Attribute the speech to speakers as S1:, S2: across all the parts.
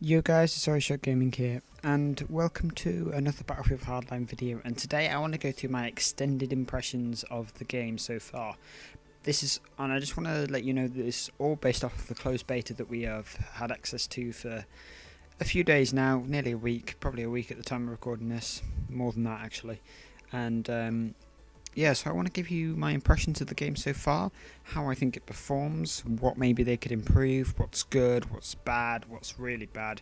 S1: Yo guys, it's Shot Gaming here, and welcome to another Battlefield Hardline video. And today I want to go through my extended impressions of the game so far. And I just want to let you know that this is all based off of the closed beta that we have had access to for a few days now, nearly a week, probably a week at the time of recording this, more than that actually. And yeah, so I want to give you my impressions of the game so far, how I think it performs, what maybe they could improve, what's good, what's bad, what's really bad,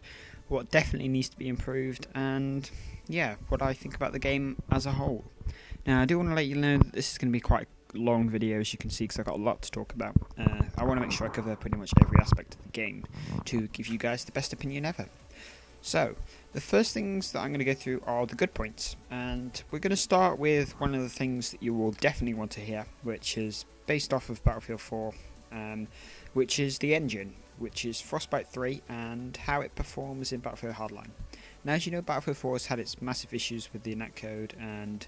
S1: what definitely needs to be improved, and yeah, what I think about the game as a whole. Now, I do want to let you know that this is going to be quite a long video, as you can see, because I've got a lot to talk about. I want to make sure I cover pretty much every aspect of the game to give you guys the best opinion ever. So, the first things that I'm going to go through are the good points, and we're going to start with one of the things that you will definitely want to hear, which is based off of Battlefield 4, which is the engine, which is Frostbite 3, and how it performs in Battlefield Hardline. Now, as you know, Battlefield 4 has had its massive issues with the netcode and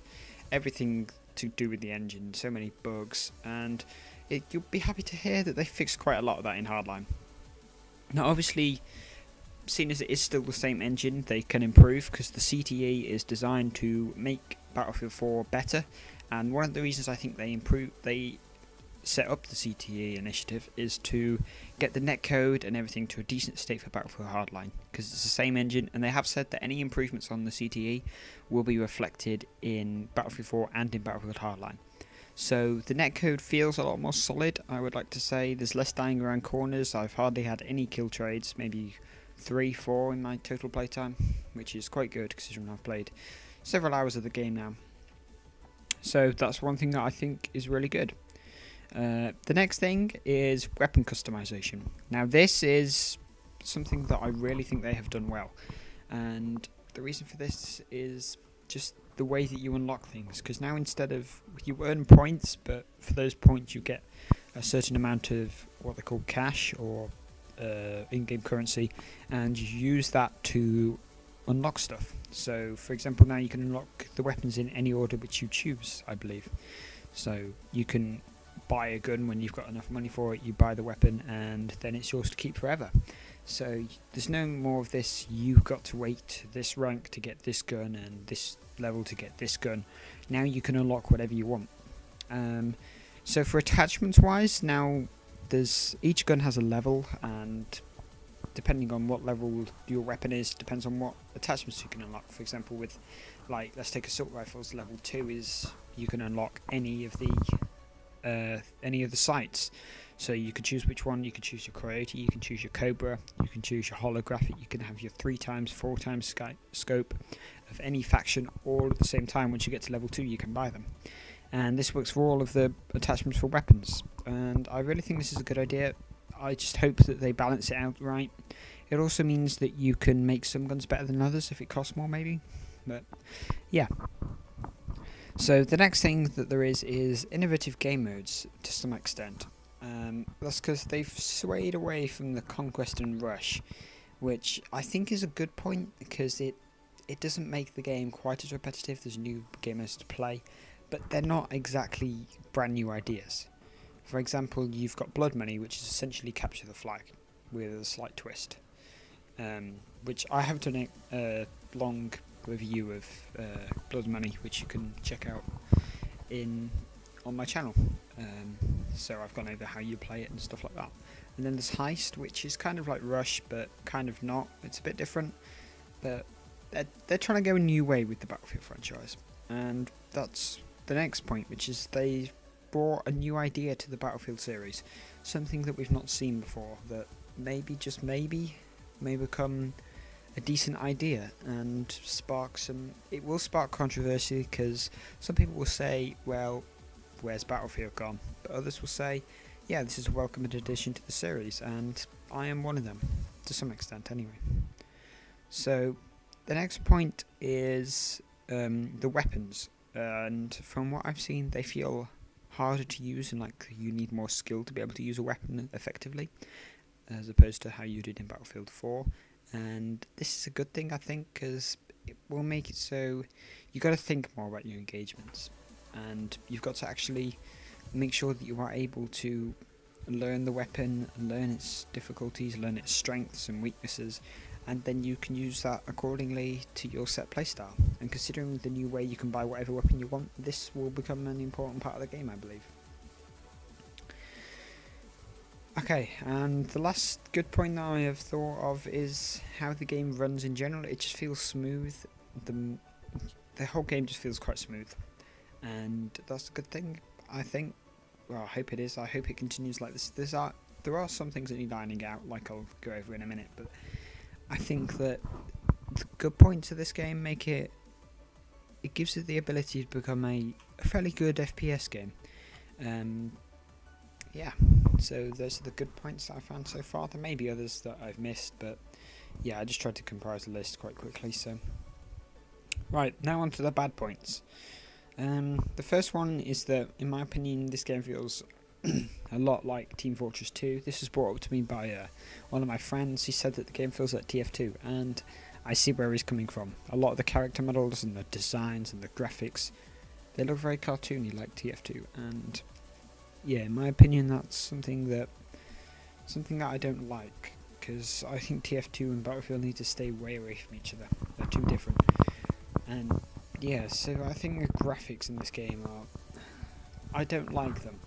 S1: everything to do with the engine, so many bugs, and you'll be happy to hear that they fixed quite a lot of that in Hardline. Now, obviously, seeing as it is still the same engine, they can improve because the CTE is designed to make Battlefield 4 better, and one of the reasons I think they set up the CTE initiative is to get the netcode and everything to a decent state for Battlefield Hardline, because it's the same engine, and they have said that any improvements on the CTE will be reflected in Battlefield 4 and in Battlefield Hardline. So the netcode feels a lot more solid, I would like to say. There's less dying around corners. I've hardly had any kill trades, maybe 3-4 in my total playtime, which is quite good considering I've played several hours of the game now. So that's one thing that I think is really good. The next thing is weapon customization. Now this is something that I really think they have done well, and the reason for this is just the way that you unlock things, because now instead of you earn points, but for those points you get a certain amount of what they call cash or in-game currency, and you use that to unlock stuff. So for example, now you can unlock the weapons in any order which you choose, I believe. So you can buy a gun when you've got enough money for it, you buy the weapon, and then it's yours to keep forever. So there's no more of this, you've got to wait this rank to get this gun and this level to get this gun. Now you can unlock whatever you want. So for attachments wise, now each gun has a level, and depending on what level your weapon is, depends on what attachments you can unlock. For example, with let's take assault rifles, level 2 is you can unlock any of the sights. So you can choose which one. You can choose your Coyote, you can choose your Cobra, you can choose your holographic, you can have your 3x, 4x scope of any faction all at the same time. Once you get to level 2, you can buy them. And this works for all of the attachments for weapons, and I really think this is a good idea. I just hope that they balance it out right. It also means that you can make some guns better than others if it costs more, maybe, but yeah. So the next thing that there is innovative game modes to some extent. That's because they've swayed away from the Conquest and Rush, which I think is a good point, because it doesn't make the game quite as repetitive. There's new game modes to play, but they're not exactly brand new ideas. For example, you've got Blood Money, which is essentially capture the flag with a slight twist, which I have done a long review of Blood Money, which you can check out on my channel. So I've gone over how you play it and stuff like that. And then there's Heist, which is kind of like Rush, but kind of not. It's a bit different, but they're trying to go a new way with the Battlefield franchise, and that's the next point, which is they brought a new idea to the Battlefield series, something that we've not seen before, that maybe, just maybe, may become a decent idea and it will spark controversy, because some people will say, well, where's Battlefield gone? But others will say, yeah, this is a welcome addition to the series, and I am one of them, to some extent anyway. So the next point is the weapons. And from what I've seen, they feel harder to use, and you need more skill to be able to use a weapon effectively, as opposed to how you did in Battlefield 4. And this is a good thing, I think, because it will make it so you got to think more about your engagements, and you've got to actually make sure that you are able to learn the weapon, learn its difficulties, learn its strengths and weaknesses, and then you can use that accordingly to your set playstyle. And considering the new way you can buy whatever weapon you want, this will become an important part of the game, I believe. Okay, and the last good point that I have thought of is how the game runs in general. It just feels smooth. The whole game just feels quite smooth, and that's a good thing, I think. Well, I hope it is. I hope it continues like this. There are some things that need ironing out, like I'll go over in a minute, but I think that the good points of this game make it gives it the ability to become a fairly good FPS game. Yeah, so those are the good points that I found so far. There may be others that I've missed, but yeah, I just tried to comprise the list quite quickly. So, right, now on to the bad points. The first one is that, in my opinion, this game feels a lot like Team Fortress 2. This was brought up to me by one of my friends. He said that the game feels like TF2, and I see where he's coming from. A lot of the character models and the designs and the graphics, they look very cartoony like TF2, and yeah, in my opinion, that's something that I don't like, because I think TF2 and Battlefield need to stay way away from each other. They're too different. And yeah, so I think the graphics in this game I don't like them.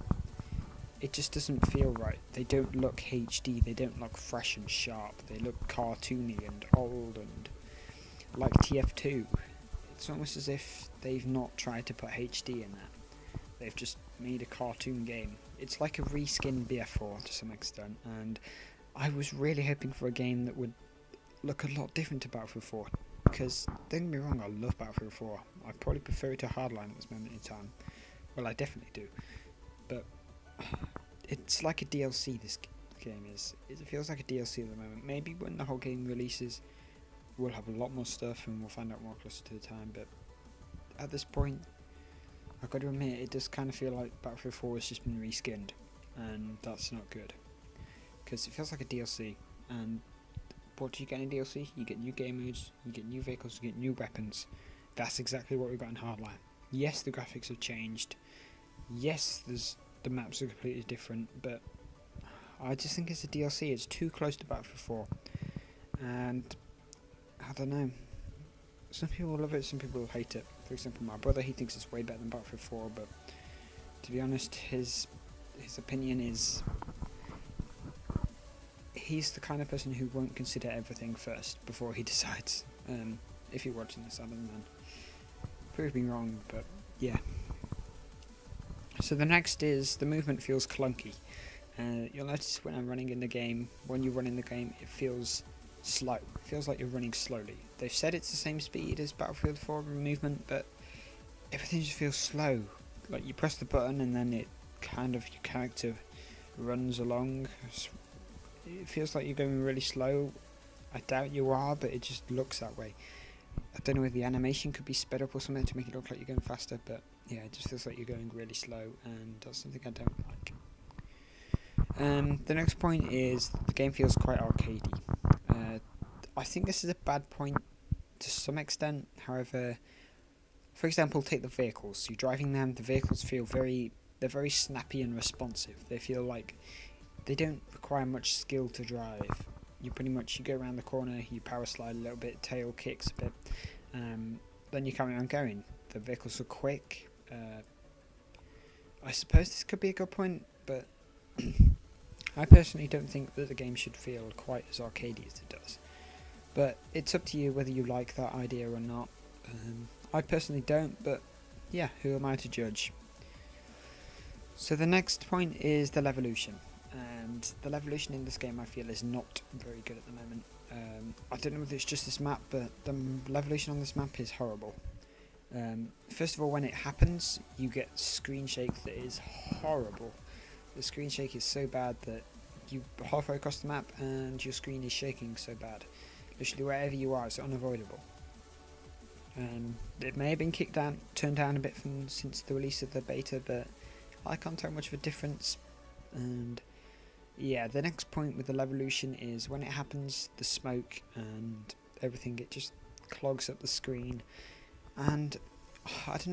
S1: It just doesn't feel right. They don't look HD, they don't look fresh and sharp. They look cartoony and old and like TF2. It's almost as if they've not tried to put HD in that. They've just made a cartoon game. It's like a reskinned BF4 to some extent, and I was really hoping for a game that would look a lot different to Battlefield 4, because don't get me wrong, I love Battlefield 4. I probably prefer it to Hardline at this moment in time. Well, I definitely do, but it's like a DLC, this game is. It feels like a DLC at the moment. Maybe when the whole game releases, we'll have a lot more stuff and we'll find out more closer to the time, but at this point, I've got to admit, it does kind of feel like Battlefield 4 has just been reskinned, and that's not good, because it feels like a DLC. And what do you get in DLC? You get new game modes, you get new vehicles, you get new weapons. That's exactly what we got in Hardline. Yes, the graphics have changed. Yes, the maps are completely different, but I just think it's a DLC. It's too close to Battlefield 4, and I don't know. Some people love it, some people hate it. For example, my brother, he thinks it's way better than Battlefield 4, but to be honest, his opinion is he's the kind of person who won't consider everything first before he decides. If you're watching this, I don't know. Prove me wrong, but yeah. So the next is the movement feels clunky. You'll notice when I'm running in the game, when you run in the game, it feels slow. It feels like you're running slowly. They've said it's the same speed as Battlefield 4 movement, but everything just feels slow. Like you press the button and then it kind of, your character runs along. It feels like you're going really slow. I doubt you are, but it just looks that way. I don't know if the animation could be sped up or something to make it look like you're going faster, but yeah, it just feels like you're going really slow, and that's something I don't like. The next point is the game feels quite arcadey. I think this is a bad point to some extent. However, for example, take the vehicles. You're driving them, the vehicles feel they're very snappy and responsive. They feel like they don't require much skill to drive. You go around the corner, you power slide a little bit, tail kicks a bit, then you carry on going. The vehicles are quick. I suppose this could be a good point, but I personally don't think that the game should feel quite as arcadey as it does. But it's up to you whether you like that idea or not. I personally don't, but yeah, who am I to judge? So the next point is the levolution. And the levolution in this game I feel is not very good at the moment. I don't know if it's just this map, but the levolution on this map is horrible. First of all, when it happens, you get screen shake that is horrible. The screen shake is so bad that you halfway across the map and your screen is shaking so bad. Literally wherever you are, it's unavoidable. It may have been turned down a bit since the release of the beta, but I can't tell much of a difference. And yeah, the next point with the levolution is when it happens, the smoke and everything, it just clogs up the screen. And I don't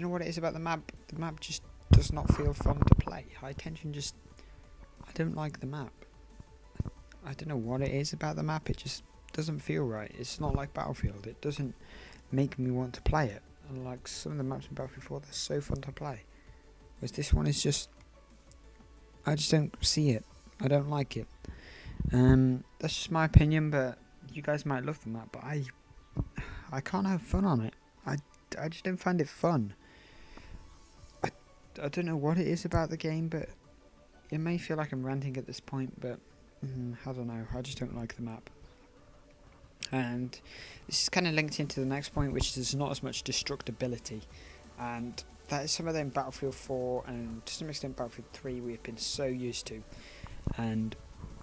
S1: know what it is about the map. The map just does not feel fun to play. High tension I don't like the map. I don't know what it is about the map. It just doesn't feel right. It's not like Battlefield. It doesn't make me want to play it. And like some of the maps in Battlefield 4, they're so fun to play. Whereas this one is just, I just don't see it. I don't like it. That's just my opinion, but you guys might love the map, but I can't have fun on it. I just don't find it fun. I don't know what it is about the game, but it may feel like I'm ranting at this point, but I don't know. I just don't like the map. And this is kind of linked into the next point, which is not as much destructibility. And that is some of them Battlefield 4 and to some extent Battlefield 3 we've been so used to. And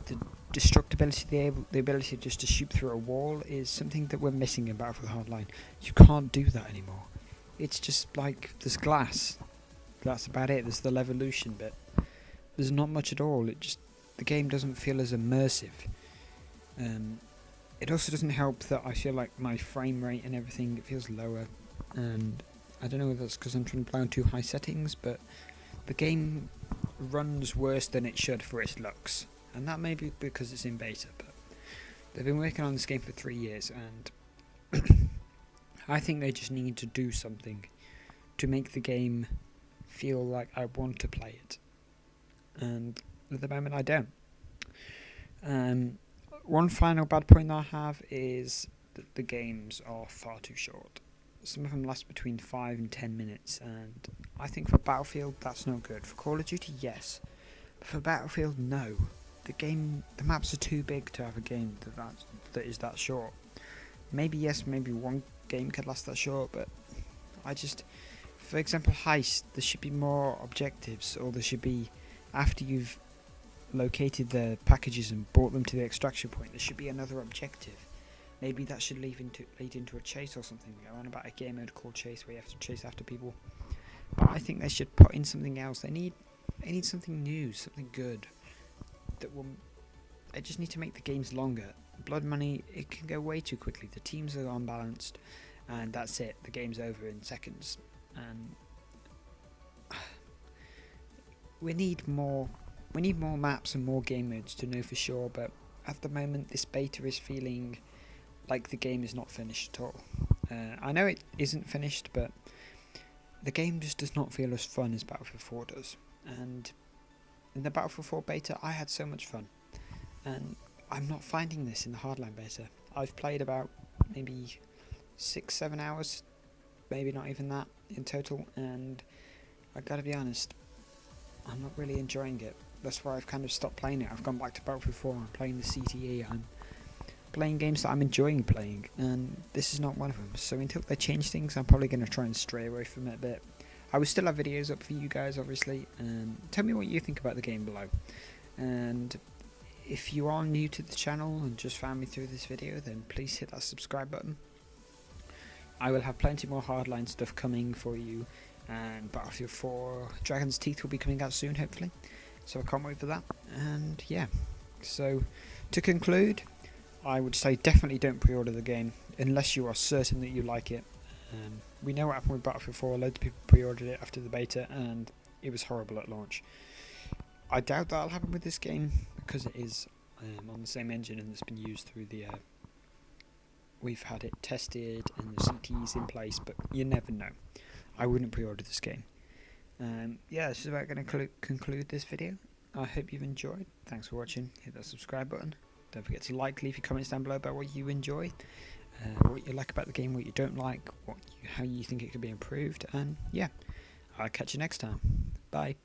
S1: the destructibility, the ability just to shoot through a wall is something that we're missing in Battlefield Hardline. You can't do that anymore. It's just like, there's glass. That's about it. There's the Levolution bit. There's not much at all. The game doesn't feel as immersive. It also doesn't help that I feel like my frame rate and everything, it feels lower. And I don't know whether that's because I'm trying to play on too high settings, but the game runs worse than it should for its looks. And that may be because it's in beta, but they've been working on this game for 3 years, and I think they just need to do something to make the game feel like I want to play it. And at the moment I don't. One final bad point I have is that the games are far too short. Some of them last between 5 and 10 minutes, and I think for Battlefield that's not good. For Call of Duty, yes, but for Battlefield, no. The maps are too big to have a game that is that short. Maybe yes, maybe one game could last that short, but for example, Heist, there should be more objectives, or there should be, after you've located the packages and brought them to the extraction point, there should be another objective. Maybe that should lead into a chase or something. I want about a game mode called Chase where you have to chase after people. But I think they should put in something else. They need something new, something good. They just need to make the games longer. Blood Money, it can go way too quickly. The teams are unbalanced, and that's it. The game's over in seconds. And we need more maps and more game modes to know for sure. But at the moment, this beta is feeling like the game is not finished at all. I know it isn't finished, but the game just does not feel as fun as Battlefield 4 does. And in the Battlefield 4 beta, I had so much fun, and I'm not finding this in the Hardline beta. I've played about maybe 6-7 hours, maybe not even that in total, and I gotta be honest, I'm not really enjoying it. That's why I've kind of stopped playing it. I've gone back to Battlefield 4. I'm playing the CTE. I'm playing games that I'm enjoying playing, and this is not one of them. So until they change things, I'm probably going to try and stray away from it a bit. I will still have videos up for you guys, obviously, and tell me what you think about the game below. And if you are new to the channel and just found me through this video, then please hit that subscribe button. I will have plenty more Hardline stuff coming for you, and Battlefield 4 Dragon's Teeth will be coming out soon, hopefully. So I can't wait for that. And yeah, so to conclude, I would say definitely don't pre-order the game unless you are certain that you like it. We know what happened with Battlefield 4. Loads of people pre-ordered it after the beta, and it was horrible at launch. I doubt that'll happen with this game because it is on the same engine and it's been used through the. We've had it tested and the CT's in place, but you never know. I wouldn't pre-order this game. Yeah, this is about going to conclude this video. I hope you've enjoyed. Thanks for watching. Hit that subscribe button. Don't forget to leave your comments down below about what you enjoy, what you like about the game, what you don't like, how you think it could be improved, and yeah, I'll catch you next time. Bye.